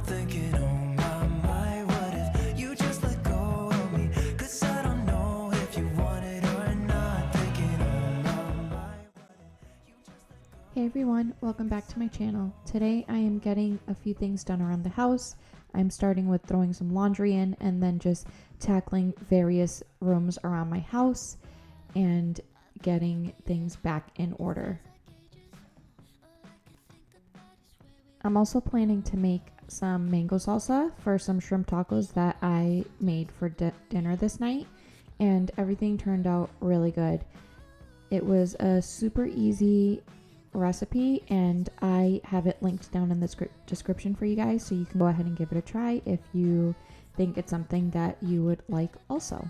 thinking, oh my, what if you just let go of me? 'Cause I don't know if you want it or not. Thinking, oh my, Hey everyone, welcome back to my channel. Today I am getting a few things done around the house. I'm starting with throwing some laundry in and then just tackling various rooms around my house and getting things back in order. I'm also planning to make some mango salsa for some shrimp tacos that I made for dinner this night, and everything turned out really good. It was a super easy recipe and I have it linked down in the description for you guys, so you can go ahead and give it a try if you think it's something that you would like also.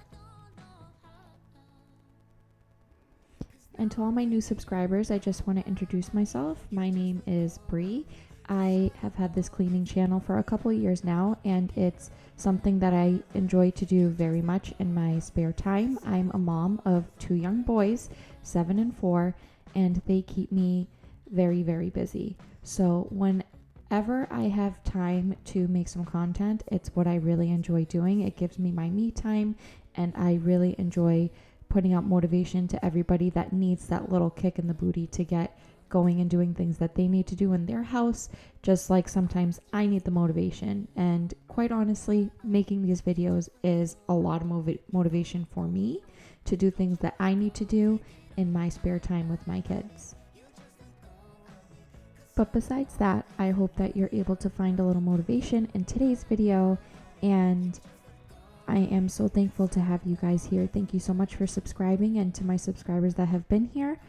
And to all my new subscribers, I just want to introduce myself. My name is Bree. I have had this cleaning channel for a couple of years now, and it's something that I enjoy to do very much in my spare time. I'm a mom of 2 young boys, 7 and 4, and they keep me very, very busy. So whenever I have time to make some content, it's what I really enjoy doing. It gives me my me time, and I really enjoy putting out motivation to everybody that needs that little kick in the booty to get going and doing things that they need to do in their house, just like sometimes I need the motivation. And quite honestly, making these videos is a lot of motivation for me to do things that I need to do in my spare time with my kids. But besides that, I hope that you're able to find a little motivation in today's video, and I am so thankful to have you guys here. Thank you so much for subscribing, and to my subscribers that have been here,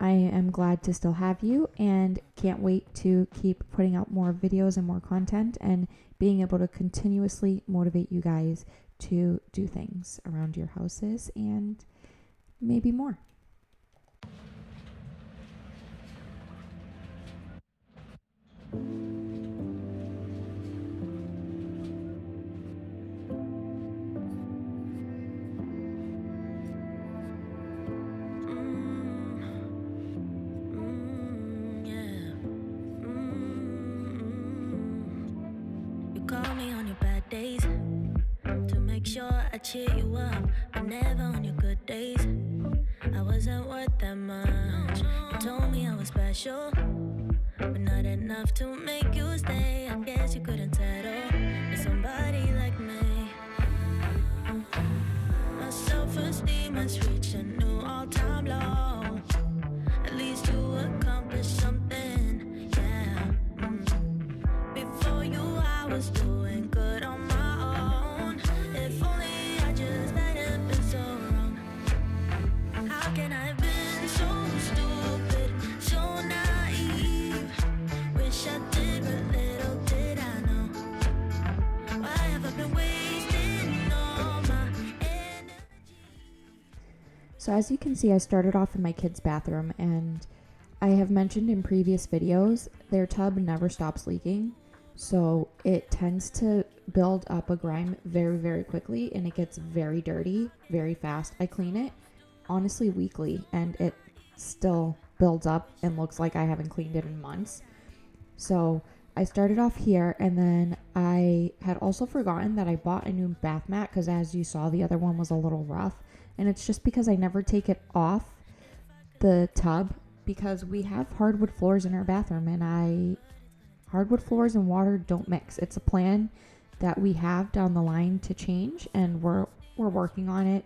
I am glad to still have you and can't wait to keep putting out more videos and more content and being able to continuously motivate you guys to do things around your houses and maybe more. Call me on your bad days to make sure I cheer you up, but never on your good days. I wasn't worth that much. You told me I was special, but not enough to make you stay. I guess you couldn't settle with somebody like me. My self-esteem has reached a new all-time low. At least you accomplished something, yeah. Before you, I was doing good on my own. If only I just hadn't been so wrong. How can I have been so stupid, so naive? Wish I did, but little did I know. Why have I been wasting all my energy? So as you can see, I started off in my kids' bathroom, and I have mentioned in previous videos, their tub never stops leaking. So it tends to build up a grime very, very quickly, and it gets very dirty very fast. I clean it honestly weekly, and it still builds up and looks like I haven't cleaned it in months. So I started off here, and then I had also forgotten that I bought a new bath mat because, as you saw, the other one was a little rough. And it's just because I never take it off the tub, because we have hardwood floors in our bathroom, and hardwood floors and water don't mix. It's a plan that we have down the line to change, and we're working on it.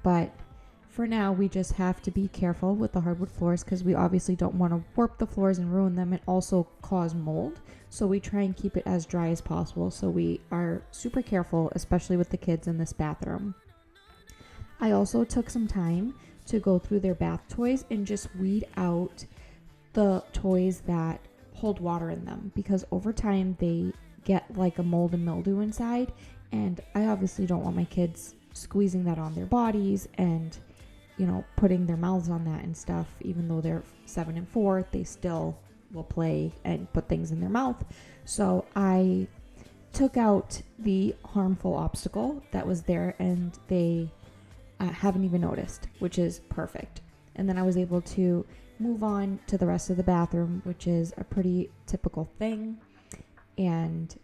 But for now, we just have to be careful with the hardwood floors because we obviously don't want to warp the floors and ruin them and also cause mold. So we try and keep it as dry as possible. So we are super careful, especially with the kids in this bathroom. I also took some time to go through their bath toys and just weed out the toys that hold water in them, because over time they get like a mold and mildew inside, and I obviously don't want my kids squeezing that on their bodies and, you know, putting their mouths on that and stuff. Even though they're 7 and 4, they still will play and put things in their mouth. So I took out the harmful obstacle that was there, and they haven't even noticed, which is perfect. And then I was able to move on to the rest of the bathroom, which is a pretty typical thing. And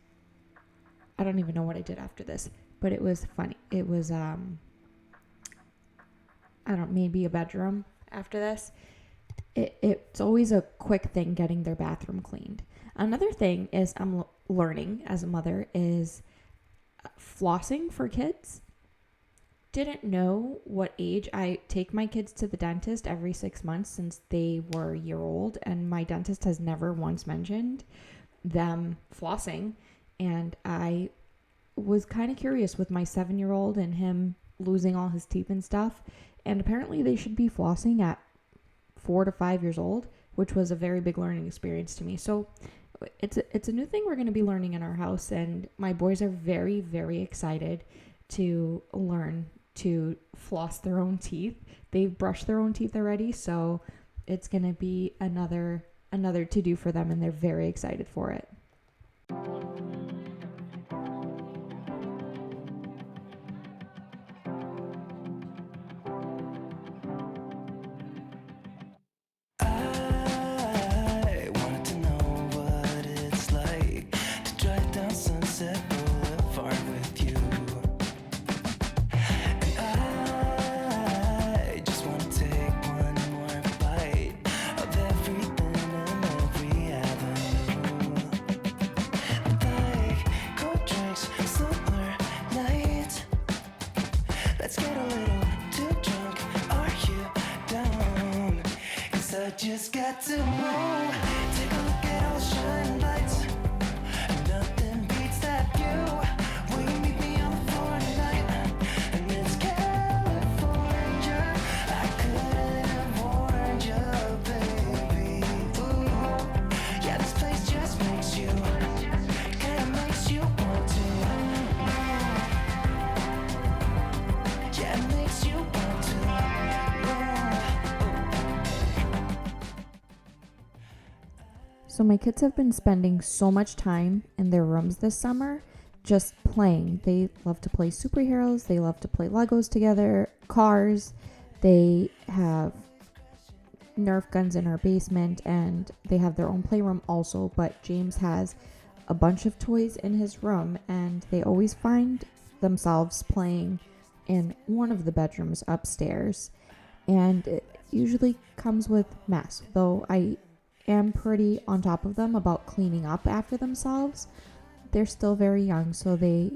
I don't even know what I did after this, but it was funny. It was, maybe a bedroom after this. It's always a quick thing getting their bathroom cleaned. Another thing is I'm learning as a mother is flossing for kids. Didn't know what age. I take my kids to the dentist every 6 months since they were a year old, and my dentist has never once mentioned them flossing. And I was kind of curious with my 7-year-old and him losing all his teeth and stuff. And apparently they should be flossing at 4 to 5 years old, which was a very big learning experience to me. So it's a new thing we're going to be learning in our house, and my boys are very, very excited to learn to floss their own teeth. They've brushed their own teeth already, so it's going to be another to do for them, and they're very excited for it. I wanted to know what it's like to drive down Sunset Boulevard with you. And I just want to take one more bite of everything and every avenue. Like cold drinks, summer nights. Let's get a little too drunk. Are you down? 'Cause I just got to move. Take a look at all the shining lights. Nothing beats that view. Will you meet me on the floor tonight? And it's California. I couldn't have warned you, baby. Ooh. Yeah, this place just makes you, kinda makes you want to. Yeah, it makes you want to. So my kids have been spending so much time in their rooms this summer just playing. They love to play superheroes. They love to play Legos together, cars. They have Nerf guns in our basement, and they have their own playroom also. But James has a bunch of toys in his room, and they always find themselves playing in one of the bedrooms upstairs. And it usually comes with mess, though I am pretty on top of them about cleaning up after themselves. They're still very young, so they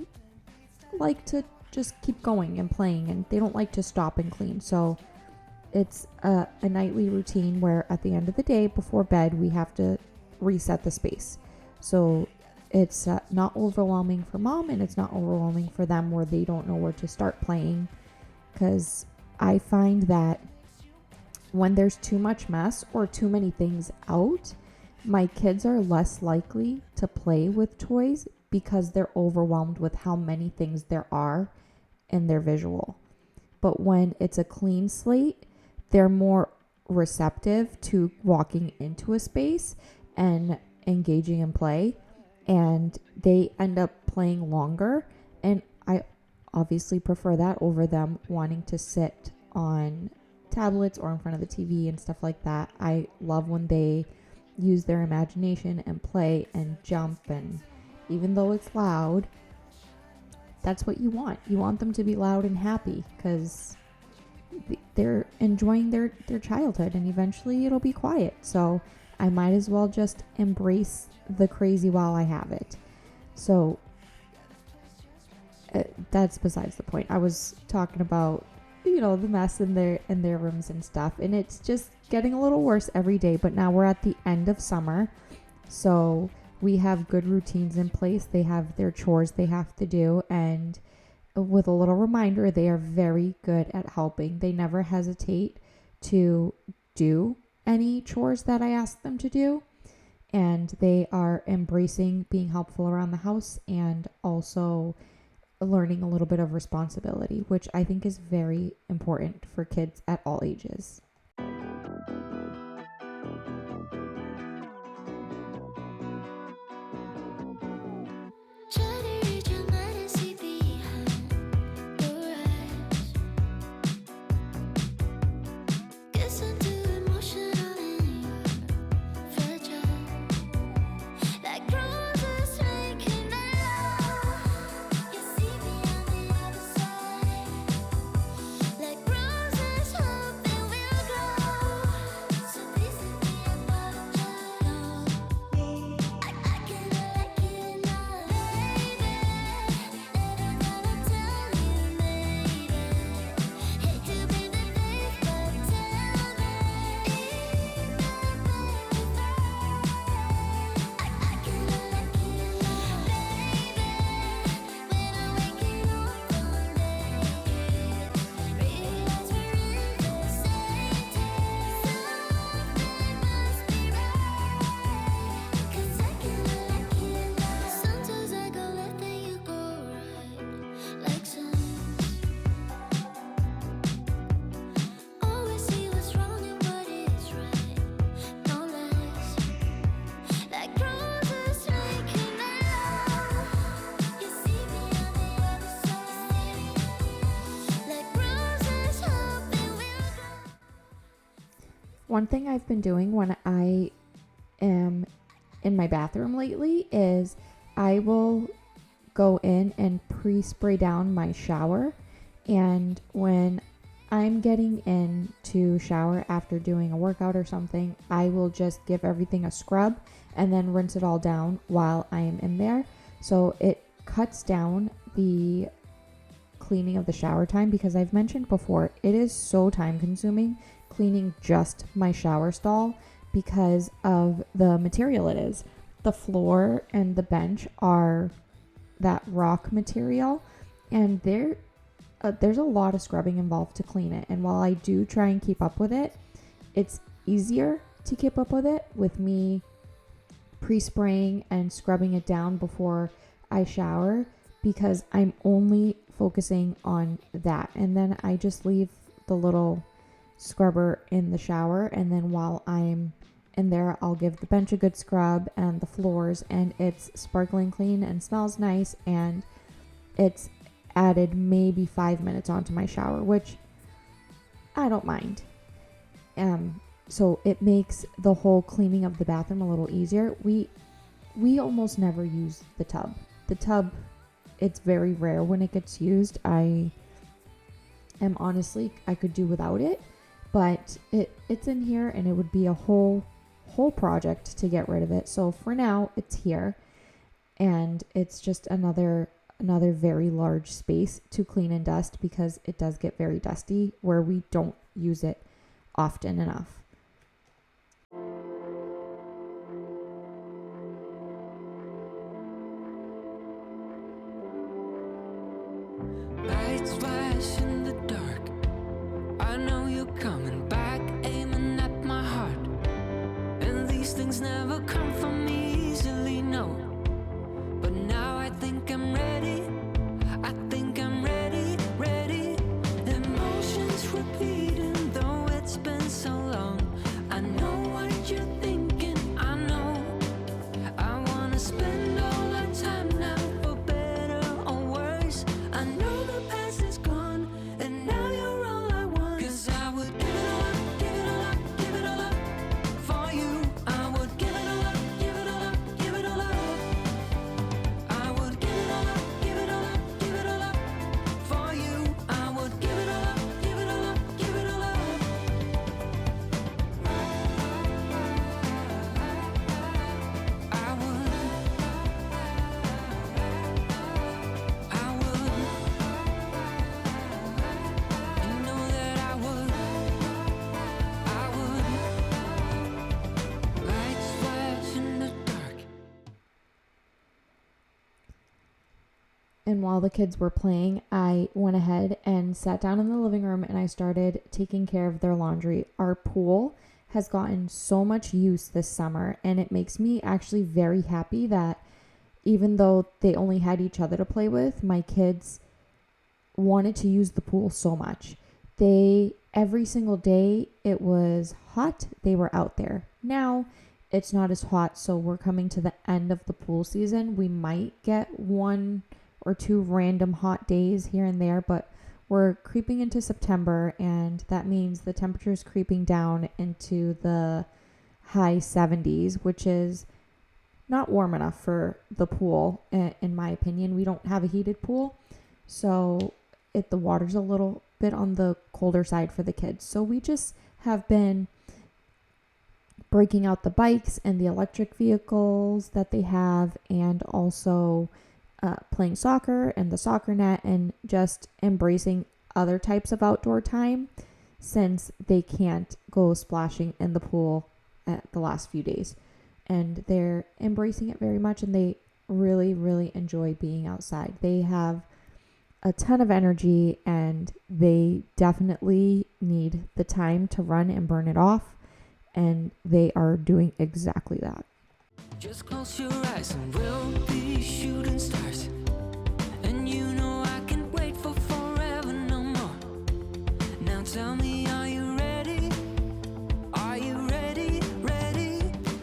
like to just keep going and playing, and they don't like to stop and clean. So it's a nightly routine where at the end of the day before bed we have to reset the space. So it's not overwhelming for mom, and it's not overwhelming for them where they don't know where to start playing, because I find that when there's too much mess or too many things out, my kids are less likely to play with toys because they're overwhelmed with how many things there are in their visual. But when it's a clean slate, they're more receptive to walking into a space and engaging in play, and they end up playing longer. And I obviously prefer that over them wanting to sit on tablets or in front of the TV and stuff like that. I love when they use their imagination and play and jump, and even though it's loud, that's what you want. You want them to be loud and happy because they're enjoying their childhood, and eventually it'll be quiet. So I might as well just embrace the crazy while I have it. So that's besides the point. I was talking about the mess in their rooms and stuff, and it's just getting a little worse every day. But now we're at the end of summer, so we have good routines in place. They have their chores they have to do, and with a little reminder, they are very good at helping. They never hesitate to do any chores that I ask them to do, and they are embracing being helpful around the house and also learning a little bit of responsibility, which I think is very important for kids at all ages. Try to reach your mind and see behind the rise. Guess I'm too emotional and you're fragile. Like roses making a love. one thing I've been doing when I am in my bathroom lately is I will go in and pre-spray down my shower. And when I'm getting in to shower after doing a workout or something, I will just give everything a scrub and then rinse it all down while I am in there. So it cuts down the cleaning of the shower time, because I've mentioned before, it is so time consuming cleaning just my shower stall because of the material it is. The floor and the bench are that rock material, and there's a lot of scrubbing involved to clean it. And while I do try and keep up with it, it's easier to keep up with it with me pre-spraying and scrubbing it down before I shower, because I'm only focusing on that. And then I just leave the little scrubber in the shower, and then while I'm in there, I'll give the bench a good scrub and the floors, and it's sparkling clean and smells nice, and it's added maybe 5 minutes onto my shower, which I don't mind. So it makes the whole cleaning of the bathroom a little easier. We almost never use the tub. The tub, it's very rare when it gets used. I could do without it, but it's in here, and it would be a whole project to get rid of it. So for now, it's here, and it's just another very large space to clean and dust, because it does get very dusty where we don't use it often enough. Lights flash in the dark. I know you're coming back, aiming at my heart. And these things never come from me easily, no. But now I think I'm ready. I think I'm ready, ready. Emotions repeating, though it's been so long. I know what you're thinking, I know. I wanna spend all our time now, for better or worse. I know the past is gone, and now you're all I want. 'Cause I would give it all up, give it all up, give it all up for you. I would give it all up, give it all up, give it all up. I would give it all up, give it all up, give it all up for you. I would give it all up, give it all up, give it all up. I would, you know that I would. Lights flash in the dark. And while the kids were playing, I went ahead and sat down in the living room, and I started taking care of their laundry. Our pool has gotten so much use this summer, and it makes me actually very happy that even though they only had each other to play with, my kids wanted to use the pool so much. Every single day it was hot, they were out there. Now it's not as hot, so we're coming to the end of the pool season. We might get 1 or 2 random hot days here and there, but we're creeping into September, and that means the temperature's creeping down into the high 70s, which is not warm enough for the pool, in my opinion. We don't have a heated pool, so the water's a little bit on the colder side for the kids. So we just have been breaking out the bikes and the electric vehicles that they have, and also playing soccer and the soccer net, and just embracing other types of outdoor time, since they can't go splashing in the pool at the last few days. And they're embracing it very much, and they really, really enjoy being outside. They have a ton of energy, and they definitely need the time to run and burn it off, and they are doing exactly that. Just close your eyes and we'll be shooting stars. And you know I can't wait for forever no more. Now tell me, are you ready? Are you ready? Ready?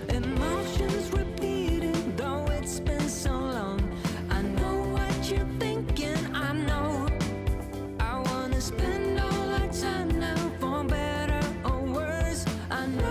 Emotions repeating, though it's been so long. I know what you're thinking, I know. I wanna spend all our time now, for better or worse. I know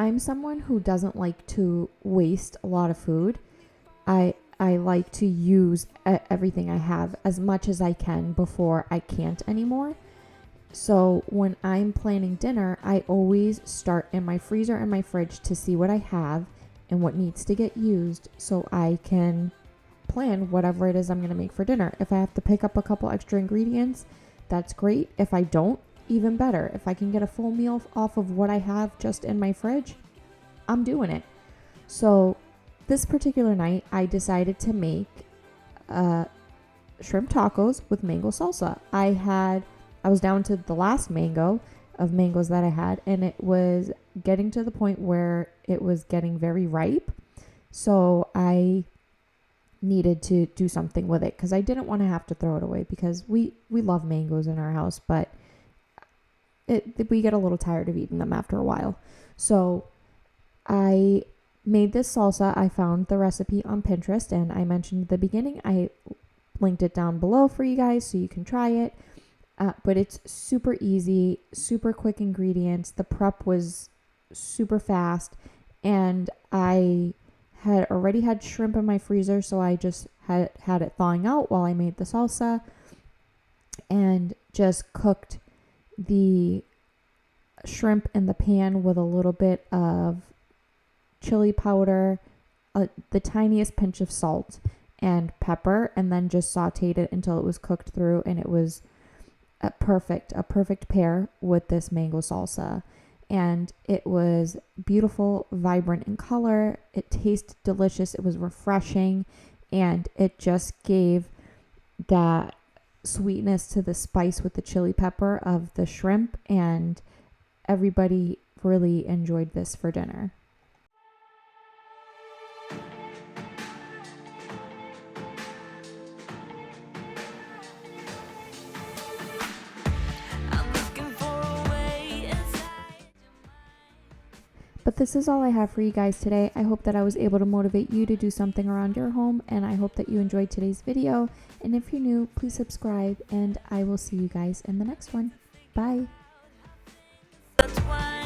I'm someone who doesn't like to waste a lot of food. I like to use everything I have as much as I can before I can't anymore. So when I'm planning dinner, I always start in my freezer and my fridge to see what I have and what needs to get used so I can plan whatever it is I'm going to make for dinner. If I have to pick up a couple extra ingredients, that's great. If I don't, even better. If I can get a full meal off of what I have just in my fridge, I'm doing it. So this particular night, I decided to make shrimp tacos with mango salsa. I was down to the last mango of mangoes that I had, and it was getting to the point where it was getting very ripe. So I needed to do something with it because I didn't want to have to throw it away because we love mangoes in our house, but we get a little tired of eating them after a while. So I made this salsa. I found the recipe on Pinterest, and I mentioned at the beginning, I linked it down below for you guys so you can try it. But it's super easy, super quick ingredients. The prep was super fast, and I had already had shrimp in my freezer, so I just had it thawing out while I made the salsa, and just cooked the shrimp in the pan with a little bit of chili powder, the tiniest pinch of salt, and pepper, and then just sauteed it until it was cooked through, and it was a perfect pair with this mango salsa. And it was beautiful, vibrant in color. It tasted delicious. It was refreshing, and it just gave that sweetness to the spice with the chili pepper of the shrimp, and everybody really enjoyed this for dinner. But this is all I have for you guys today. I hope that I was able to motivate you to do something around your home, and I hope that you enjoyed today's video. And if you're new, please subscribe, and I will see you guys in the next one. Bye. That's why